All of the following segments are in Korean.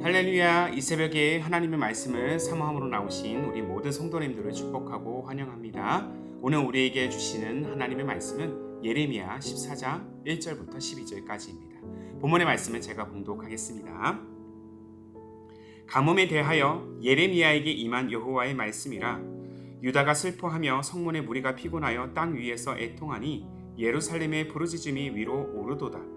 할렐루야. 이 새벽에 하나님의 말씀을 사모함으로 나오신 우리 모든 성도님들을 축복하고 환영합니다. 오늘 우리에게 주시는 하나님의 말씀은 예레미야 14장 1절부터 12절까지입니다. 본문의 말씀을 제가 봉독하겠습니다. 가뭄에 대하여 예레미야에게 임한 여호와의 말씀이라. 유다가 슬퍼하며 성문의 무리가 피곤하여 땅 위에서 애통하니 예루살렘의 부르짖음이 위로 오르도다.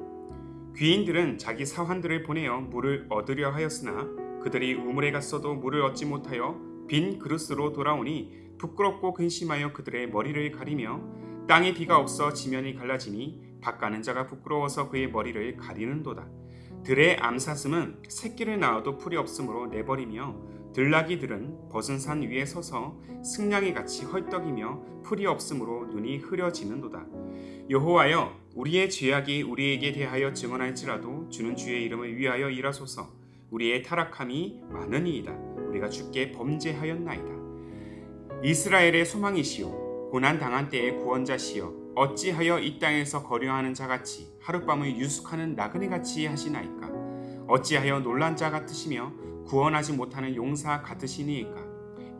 귀인들은 자기 사환들을 보내어 물을 얻으려 하였으나 그들이 우물에 갔어도 물을 얻지 못하여 빈 그릇으로 돌아오니 부끄럽고 근심하여 그들의 머리를 가리며 땅에 비가 없어 지면이 갈라지니 밭가는 자가 부끄러워서 그의 머리를 가리는도다. 들의 암사슴은 새끼를 낳아도 풀이 없으므로 내버리며 들나귀들은 벗은 산 위에 서서 승냥이 같이 헐떡이며 풀이 없으므로 눈이 흐려지는도다. 여호와여, 우리의 죄악이 우리에게 대하여 증언할지라도 주는 주의 이름을 위하여 일하소서. 우리의 타락함이 많으니이다. 우리가 주께 범죄하였나이다. 이스라엘의 소망이시오, 고난 당한 때의 구원자시여, 어찌하여 이 땅에서 거류하는 자같이 하룻밤을 유숙하는 나그네같이 하시나이까? 어찌하여 놀란 자 같으시며 구원하지 못하는 용사 같으시니이까?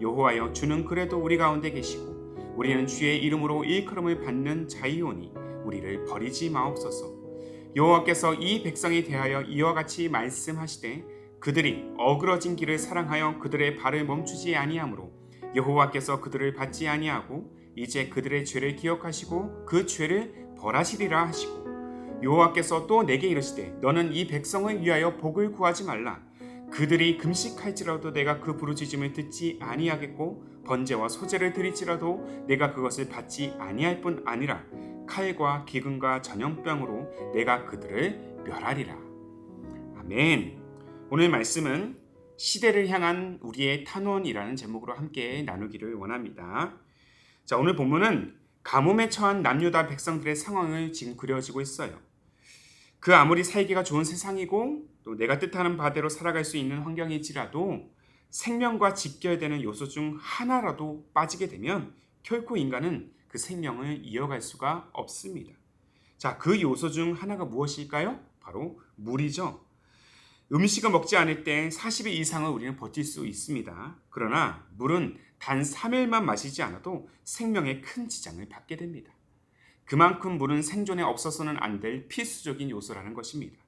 여호와여, 주는 그래도 우리 가운데 계시고 우리는 주의 이름으로 일컬음을 받는 자이오니 우리를 버리지 마옵소서. 여호와께서 이 백성에 대하여 이와 같이 말씀하시되 그들이 어그러진 길을 사랑하여 그들의 발을 멈추지 아니하므로 여호와께서 그들을 받지 아니하고 이제 그들의 죄를 기억하시고 그 죄를 벌하시리라 하시고, 여호와께서 또 내게 이르시되 너는 이 백성을 위하여 복을 구하지 말라. 그들이 금식할지라도 내가 그 부르짖음을 듣지 아니하겠고 번제와 소제를 드릴지라도 내가 그것을 받지 아니할 뿐 아니라 칼과 기근과 전염병으로 내가 그들을 멸하리라. 아멘. 오늘 말씀은 시대를 향한 우리의 탄원이라는 제목으로 함께 나누기를 원합니다. 자, 오늘 본문은 가뭄에 처한 남유다 백성들의 상황을 지금 그려지고 있어요. 그 아무리 살기가 좋은 세상이고 또 내가 뜻하는 바대로 살아갈 수 있는 환경일지라도 생명과 직결되는 요소 중 하나라도 빠지게 되면 결코 인간은 그 생명을 이어갈 수가 없습니다. 자, 그 요소 중 하나가 무엇일까요? 바로 물이죠. 음식을 먹지 않을 때 40일 이상을 우리는 버틸 수 있습니다. 그러나 물은 단 3일만 마시지 않아도 생명에 큰 지장을 받게 됩니다. 그만큼 물은 생존에 없어서는 안 될 필수적인 요소라는 것입니다.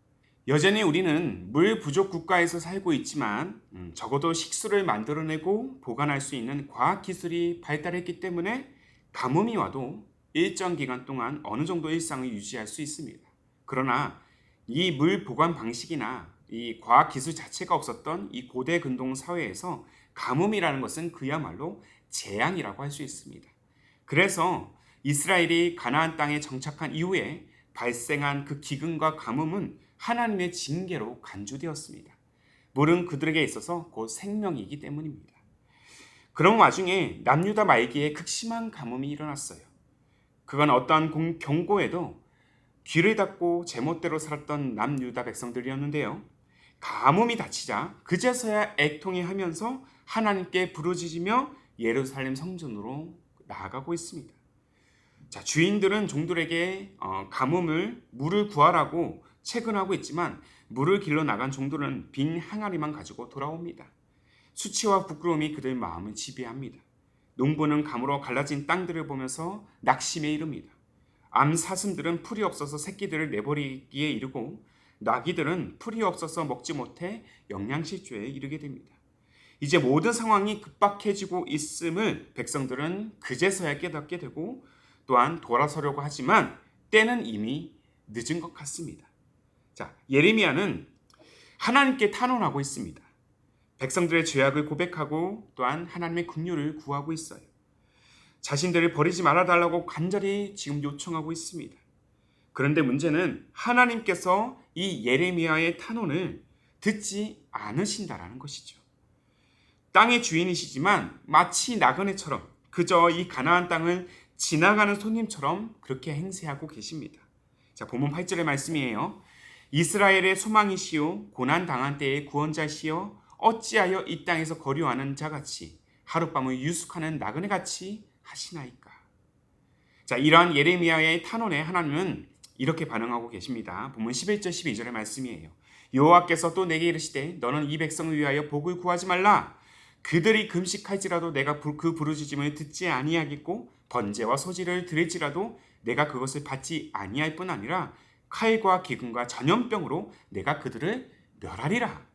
여전히 우리는 물 부족 국가에서 살고 있지만 적어도 식수를 만들어내고 보관할 수 있는 과학기술이 발달했기 때문에 가뭄이 와도 일정 기간 동안 어느 정도 일상을 유지할 수 있습니다. 그러나 이 물 보관 방식이나 이 과학기술 자체가 없었던 이 고대 근동 사회에서 가뭄이라는 것은 그야말로 재앙이라고 할 수 있습니다. 그래서 이스라엘이 가나안 땅에 정착한 이후에 발생한 그 기근과 가뭄은 하나님의 징계로 간주되었습니다. 물은 그들에게 있어서 곧 생명이기 때문입니다. 그런 와중에 남유다 말기에 극심한 가뭄이 일어났어요. 그건 어떠한 경고에도 귀를 닫고 제멋대로 살았던 남유다 백성들이었는데요. 가뭄이 닥치자 그제서야 애통해 하면서 하나님께 부르짖으며 예루살렘 성전으로 나아가고 있습니다. 자, 주인들은 종들에게 물을 구하라고 채근하고 있지만 물을 길러 나간 종들은 빈 항아리만 가지고 돌아옵니다. 수치와 부끄러움이 그들 마음을 지배합니다. 농부는 감으로 갈라진 땅들을 보면서 낙심에 이릅니다. 암사슴들은 풀이 없어서 새끼들을 내버리기에 이르고 나귀들은 풀이 없어서 먹지 못해 영양실조에 이르게 됩니다. 이제 모든 상황이 급박해지고 있음을 백성들은 그제서야 깨닫게 되고 또한 돌아서려고 하지만 때는 이미 늦은 것 같습니다. 자, 예레미야는 하나님께 탄원하고 있습니다. 백성들의 죄악을 고백하고 또한 하나님의 긍휼을 구하고 있어요. 자신들을 버리지 말아달라고 간절히 지금 요청하고 있습니다. 그런데 문제는 하나님께서 이 예레미야의 탄원을 듣지 않으신다라는 것이죠. 땅의 주인이시지만 마치 나그네처럼 그저 이 가나안 땅을 지나가는 손님처럼 그렇게 행세하고 계십니다. 자, 본문 8절의 말씀이에요. 이스라엘의 소망이시오, 고난 당한 때의 구원자시오, 어찌하여 이 땅에서 거류하는 자같이 하룻밤을 유숙하는 나그네같이 하시나이까? 자, 이러한 예레미야의 탄원에 하나님은 이렇게 반응하고 계십니다. 본문 11절 12절의 말씀이에요. 여호와께서 또 내게 이르시되 너는 이 백성을 위하여 복을 구하지 말라. 그들이 금식할지라도 내가 그 부르짖음을 듣지 아니하겠고 번제와 소지를 드릴지라도 내가 그것을 받지 아니할 뿐 아니라 칼과 기근과 전염병으로 내가 그들을 멸하리라.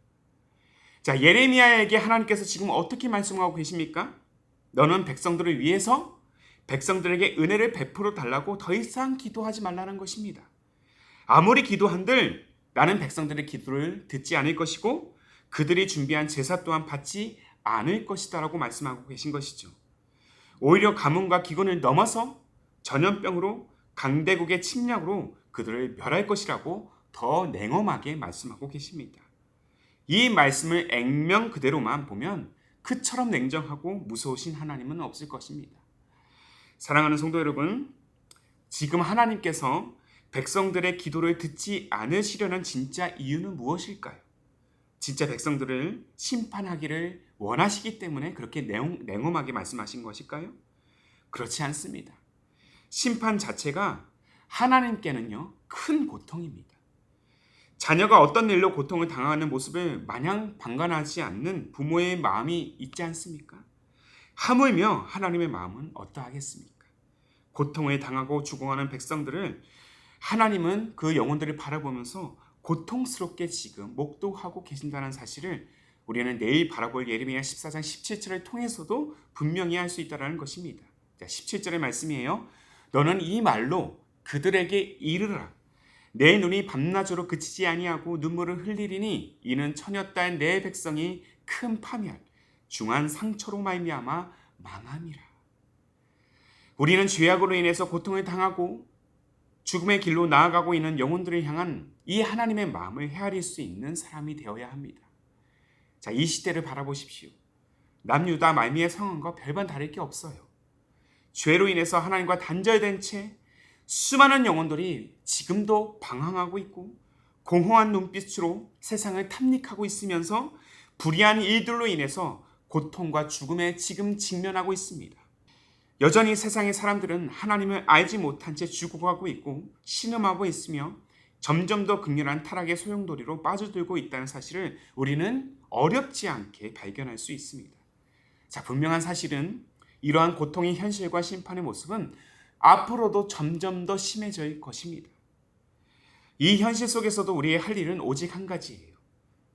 자, 예레미야에게 하나님께서 지금 어떻게 말씀하고 계십니까? 너는 백성들을 위해서 백성들에게 은혜를 베풀어 달라고 더 이상 기도하지 말라는 것입니다. 아무리 기도한들 나는 백성들의 기도를 듣지 않을 것이고 그들이 준비한 제사 또한 받지 않을 것이다라고 말씀하고 계신 것이죠. 오히려 가뭄과 기근을 넘어서 전염병으로 강대국의 침략으로 그들을 멸할 것이라고 더 냉엄하게 말씀하고 계십니다. 이 말씀을 액면 그대로만 보면 그처럼 냉정하고 무서우신 하나님은 없을 것입니다. 사랑하는 성도 여러분, 지금 하나님께서 백성들의 기도를 듣지 않으시려는 진짜 이유는 무엇일까요? 진짜 백성들을 심판하기를 원하시기 때문에 그렇게 냉엄하게 말씀하신 것일까요? 그렇지 않습니다. 심판 자체가 하나님께는요, 큰 고통입니다. 자녀가 어떤 일로 고통을 당하는 모습을 마냥 방관하지 않는 부모의 마음이 있지 않습니까? 하물며 하나님의 마음은 어떠하겠습니까? 고통을 당하고 죽어가는 백성들을 하나님은 그 영혼들을 바라보면서 고통스럽게 지금 목도하고 계신다는 사실을 우리는 내일 바라볼 예레미야 14장 17절을 통해서도 분명히 알 수 있다는 것입니다. 자, 17절의 말씀이에요. 너는 이 말로 그들에게 이르라. 내 눈이 밤낮으로 그치지 아니하고 눈물을 흘리리니 이는 처녀딸 내 백성이 큰 파멸, 중한 상처로 말미암아 망함이라. 우리는 죄악으로 인해서 고통을 당하고 죽음의 길로 나아가고 있는 영혼들을 향한 이 하나님의 마음을 헤아릴 수 있는 사람이 되어야 합니다. 자, 이 시대를 바라보십시오. 남유다 말미의 상황과 별반 다를 게 없어요. 죄로 인해서 하나님과 단절된 채 수많은 영혼들이 지금도 방황하고 있고 공허한 눈빛으로 세상을 탐닉하고 있으면서 불의한 일들로 인해서 고통과 죽음에 지금 직면하고 있습니다. 여전히 세상의 사람들은 하나님을 알지 못한 채 죽어가고 있고 신음하고 있으며 점점 더 극렬한 타락의 소용돌이로 빠져들고 있다는 사실을 우리는 어렵지 않게 발견할 수 있습니다. 자, 분명한 사실은 이러한 고통의 현실과 심판의 모습은 앞으로도 점점 더 심해질 것입니다. 이 현실 속에서도 우리의 할 일은 오직 한 가지예요.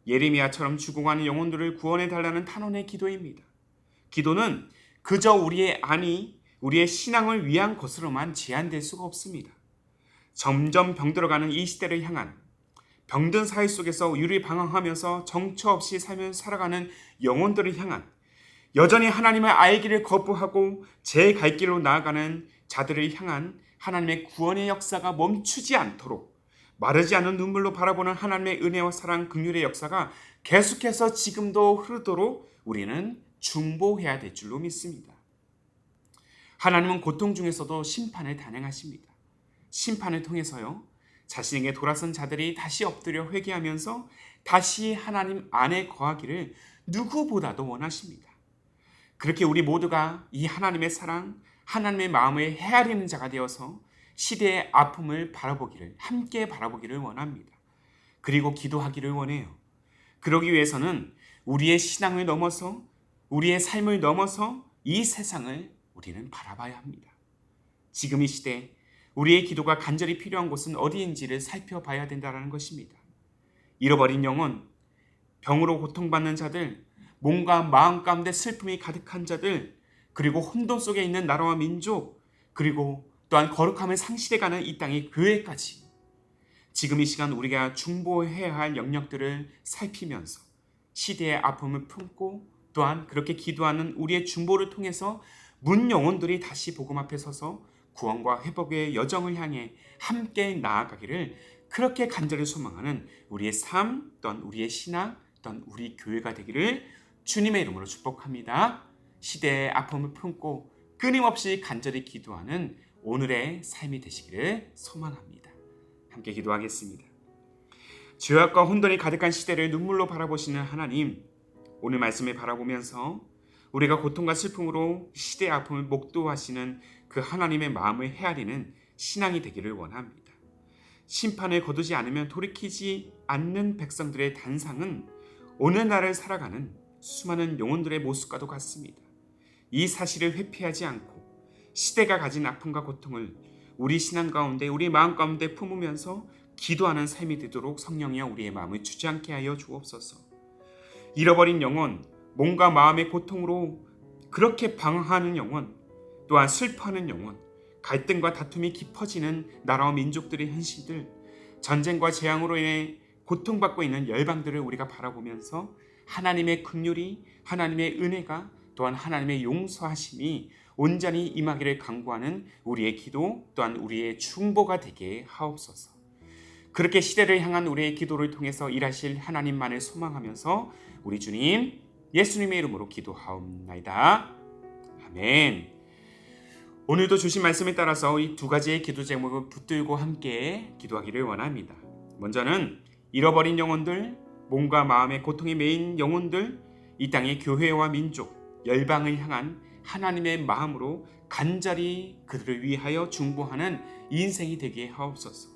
예레미야처럼 죽어가는 영혼들을 구원해 달라는 탄원의 기도입니다. 기도는 그저 우리의 안이 우리의 신앙을 위한 것으로만 제한될 수가 없습니다. 점점 병들어가는 이 시대를 향한 병든 사회 속에서 유리방황하면서 정처 없이 살아가는 영혼들을 향한 여전히 하나님을 알기를 거부하고 제 갈 길로 나아가는 자들을 향한 하나님의 구원의 역사가 멈추지 않도록 마르지 않는 눈물로 바라보는 하나님의 은혜와 사랑, 긍휼의 역사가 계속해서 지금도 흐르도록 우리는 중보해야 될 줄로 믿습니다. 하나님은 고통 중에서도 심판을 단행하십니다. 심판을 통해서요, 자신에게 돌아선 자들이 다시 엎드려 회개하면서 다시 하나님 안에 거하기를 누구보다도 원하십니다. 그렇게 우리 모두가 이 하나님의 사랑, 하나님의 마음을 헤아리는 자가 되어서 시대의 아픔을 함께 바라보기를 원합니다. 그리고 기도하기를 원해요. 그러기 위해서는 우리의 신앙을 넘어서 우리의 삶을 넘어서 이 세상을 우리는 바라봐야 합니다. 지금 이 시대 우리의 기도가 간절히 필요한 곳은 어디인지를 살펴봐야 된다는 것입니다. 잃어버린 영혼, 병으로 고통받는 자들, 몸과 마음 가운데 슬픔이 가득한 자들, 그리고 혼돈 속에 있는 나라와 민족, 그리고 또한 거룩함을 상실해가는 이 땅의 교회까지 지금 이 시간 우리가 중보해야 할 영역들을 살피면서 시대의 아픔을 품고 또한 그렇게 기도하는 우리의 중보를 통해서 문 영혼들이 다시 복음 앞에 서서 구원과 회복의 여정을 향해 함께 나아가기를 그렇게 간절히 소망하는 우리의 삶 또한 우리의 신앙 또한 우리 교회가 되기를 주님의 이름으로 축복합니다. 시대의 아픔을 품고 끊임없이 간절히 기도하는 오늘의 삶이 되시기를 소망합니다. 함께 기도하겠습니다. 죄악과 혼돈이 가득한 시대를 눈물로 바라보시는 하나님, 오늘 말씀을 바라보면서 우리가 고통과 슬픔으로 시대의 아픔을 목도하시는 그 하나님의 마음을 헤아리는 신앙이 되기를 원합니다. 심판을 거두지 않으면 돌이키지 않는 백성들의 단상은 오늘날을 살아가는 수많은 영혼들의 모습과도 같습니다. 이 사실을 회피하지 않고 시대가 가진 아픔과 고통을 우리 신앙 가운데, 우리 마음 가운데 품으면서 기도하는 삶이 되도록 성령이여 우리의 마음을 주저앉게 하여 주옵소서. 잃어버린 영혼, 몸과 마음의 고통으로 그렇게 방황하는 영혼, 또한 슬퍼하는 영혼, 갈등과 다툼이 깊어지는 나라와 민족들의 현실들, 전쟁과 재앙으로 인해 고통받고 있는 열방들을 우리가 바라보면서 하나님의 긍휼이, 하나님의 은혜가, 또한 하나님의 용서하심이 온전히 임하기를 간구하는 우리의 기도, 또한 우리의 중보가 되게 하옵소서. 그렇게 시대를 향한 우리의 기도를 통해서 일하실 하나님만을 소망하면서 우리 주님 예수님의 이름으로 기도하옵나이다. 아멘. 오늘도 주신 말씀에 따라서 이 두 가지의 기도 제목을 붙들고 함께 기도하기를 원합니다. 먼저는 잃어버린 영혼들, 몸과 마음의 고통에 매인 영혼들, 이 땅의 교회와 민족, 열방을 향한 하나님의 마음으로 간절히 그들을 위하여 중보하는 인생이 되게 하옵소서.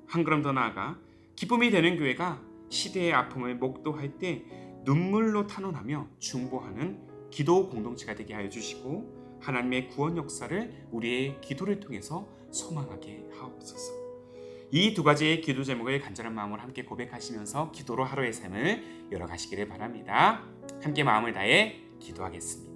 한 걸음 더 나아가 기쁨이 되는 교회가 시대의 아픔을 목도할 때 눈물로 탄원하며 중보하는 기도 공동체가 되게 하여 주시고 하나님의 구원 역사를 우리의 기도를 통해서 소망하게 하옵소서. 이 두 가지의 기도 제목을 간절한 마음으로 함께 고백하시면서 기도로 하루의 삶을 열어가시기를 바랍니다. 함께 마음을 다해 기도하겠습니다.